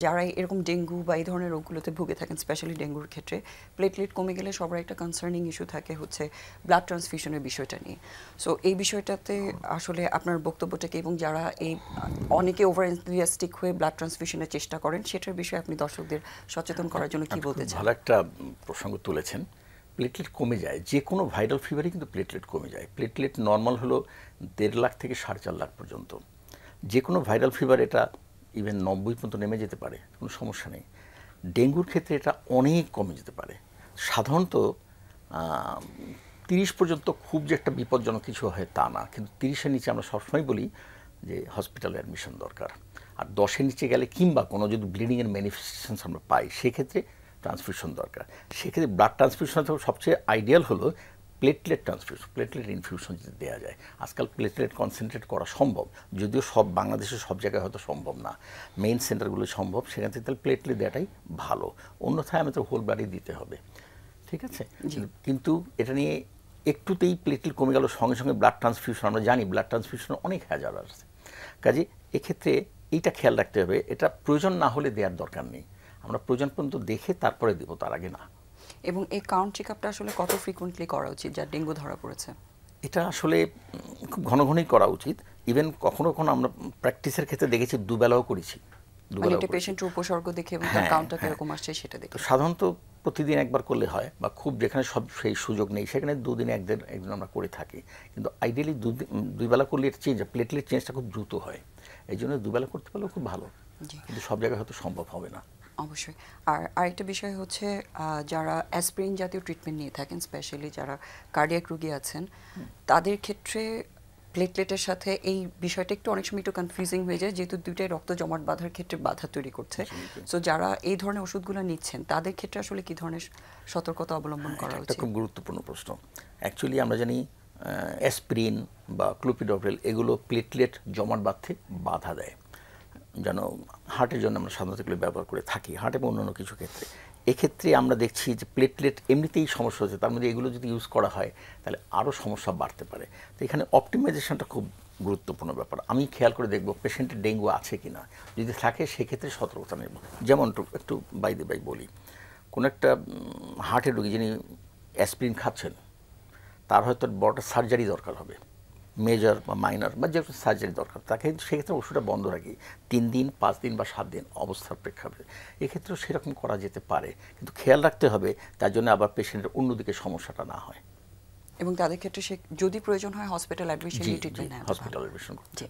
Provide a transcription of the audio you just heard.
যারা এরকম ডেঙ্গু বা এই ধরনের রোগগুলোতে ভুগে থাকেন, স্পেশালি ডেঙ্গুর ক্ষেত্রে প্লেটলেট কমে গেলে সবার একটা কনসার্নিং ইস্যু থাকে হচ্ছে ব্লাড ট্রান্সফিউশনের বিষয়টা নিয়ে। সো এই বিষয়টাতে আসলে আপনার বক্তব্যটা কি, এবং যারা এই অনেকে ওভার এনথুজিয়াস্টিক হয়ে ব্লাড ট্রান্সফিউশনের চেষ্টা করেন সেটার বিষয়ে আপনি দর্শকদের সচেতন করার জন্য কি বলতে চান? ভালো একটা প্রসঙ্গ তুলেছেন। প্লেটলেট কমে যায়, যে কোনো ভাইরাল ফিভারই কিন্তু প্লেটলেট কমে যায়। প্লেটলেট নর্মাল হলো 1.5 লাখ থেকে 4.5 লাখ পর্যন্ত। যে কোনো ভাইরাল ফিভার এটা ইভেন 90 পর্যন্ত নেমে যেতে পারে, কোনো সমস্যা নেই। ডেঙ্গুর ক্ষেত্রে এটা অনেক কমে যেতে পারে। সাধারণত 30 পর্যন্ত খুব যে একটা বিপজ্জনক কিছু হয় তা না, কিন্তু 30-এর নিচে আমরা সবসময় বলি যে হসপিটালে অ্যাডমিশন দরকার। আর 10-এর নিচে গেলে কিংবা কোনো যদি ব্লিডিংয়ের ম্যানিফেস্টেশনস আমরা পাই সেক্ষেত্রে ট্রান্সফিউশন দরকার। সেক্ষেত্রে ব্লাড ট্রান্সফিউশন সবচেয়ে আইডিয়াল হলো প্লেটলেট ট্রান্সফিউশন, প্লেটলেট ইনফিউশন যদি দেওয়া যায়। আজকাল প্লেটলেট কনসেন্ট্রেট করা সম্ভব, যদিও সব বাংলাদেশের সব জায়গায় হয়তো সম্ভব না, মেইন সেন্টারগুলো সম্ভব, সেখান থেকে তাহলে প্লেটলেট দেওয়াটাই ভালো। অন্যথায় আমাদের হোল ব্লাডই দিতে হবে, ঠিক আছে? কিন্তু এটা নিয়ে একটুতেই প্লেটলেট কমে গেল সঙ্গে সঙ্গে ব্লাড ট্রান্সফিউশন, আমরা জানি ব্লাড ট্রান্সফিউশনের অনেক হ্যাজার্ড আছে। কাজে এক্ষেত্রে এইটা খেয়াল রাখতে হবে, এটা প্রয়োজন না হলে দেওয়ার দরকার নেই। আমরা প্রয়োজন পর্যন্ত দেখে তারপরে দেবো, তার আগে না। এবং এই কাউন্ট চেক আপটা আসলে কত ফ্রিকোয়েন্টলি করা উচিত যার ডেঙ্গু ধরা পড়েছে? এটা আসলে খুব ঘন ঘনই করা উচিত। ইভেন কখনো কখনো আমরা প্র্যাকটিসের ক্ষেত্রে দেখেছি দুবেলাও করেছি। মানে একটা পেশেন্টের উপসর্গ দেখে এবং তার কাউন্টটা কিরকম আসছে সেটা দেখে। তো সাধারণত প্রতিদিন একবার করলে হয়, বা খুব যেখানে সব সেই সুযোগ নেই সেখানে দুদিনে একদিন আমরা করে থাকি। কিন্তু আইডিয়ালি দুই বেলা করলে এটা চেঞ্জ, প্লেটলেট চেঞ্জটা খুব দ্রুত হয়। এই জন্য দুবেলা করতে পারলেও খুব ভালো, কিন্তু সব জায়গায় হয়তো সম্ভব হবে না। অবশ্যই। আর আরেকটা বিষয় হচ্ছে যারা অ্যাসপিরিন জাতীয় ট্রিটমেন্ট নিয়ে থাকেন, স্পেশালি যারা কার্ডিয়াক রোগী আছেন, তাদের ক্ষেত্রে প্লেটলেটের সাথে এই বিষয়টা একটু অনেক সময় একটু কনফিউজিং হয়ে যায়, যেহেতু দুইটাই রক্ত জমাট বাঁধার ক্ষেত্রে বাধা তৈরি করছে। সো যারা এই ধরনের ওষুধগুলো নিচ্ছেন তাদের ক্ষেত্রে আসলে কি ধরনের সতর্কতা অবলম্বন করা উচিত? এটা খুব গুরুত্বপূর্ণ প্রশ্ন। অ্যাকচুয়ালি আমরা জানি অ্যাসপিরিন বা ক্লোপিডোগ্রেল এগুলো প্লেটলেট জমাট বাঁধতে বাধা দেয়, যেন হার্টের জন্য আমরা সাধারণত এগুলো ব্যবহার করে থাকি, হার্ট এবং অন্যান্য কিছু ক্ষেত্রে। এক্ষেত্রে আমরা দেখছি যে প্লেটলেট এমনিতেই সমস্যা হচ্ছে, তার মধ্যে এগুলো যদি ইউজ করা হয় তাহলে আরও সমস্যা বাড়তে পারে। তো এখানে অপটিমাইজেশনটা খুব গুরুত্বপূর্ণ ব্যাপার। আমি খেয়াল করে দেখব পেশেন্টের ডেঙ্গু আছে কি না, যদি থাকে সেক্ষেত্রে সতর্কতা নেব। যেমন একটু বাইরে বলি, কোনো একটা হার্টের রোগী যিনি অ্যাসপিরিন খাচ্ছেন, তার হয়তো বড় সার্জারি দরকার হবে, মেজর বা মাইনর বা যে সার্জারি দরকার, তাকে সেক্ষেত্রে ওষুধটা বন্ধ রাখি 3 দিন, 5 দিন বা 7 দিন অবস্থার প্রেক্ষাপটে। এক্ষেত্রেও সেরকম করা যেতে পারে, কিন্তু খেয়াল রাখতে হবে তার জন্য আবার পেশেন্টের অন্যদিকে সমস্যাটা না হয়। এবং তাদের ক্ষেত্রে সে যদি প্রয়োজন হয় হসপিটাল অ্যাডমিশন ট্রিটমেন্ট নেওয়া। হসপিটাল অ্যাডমিশন করতে।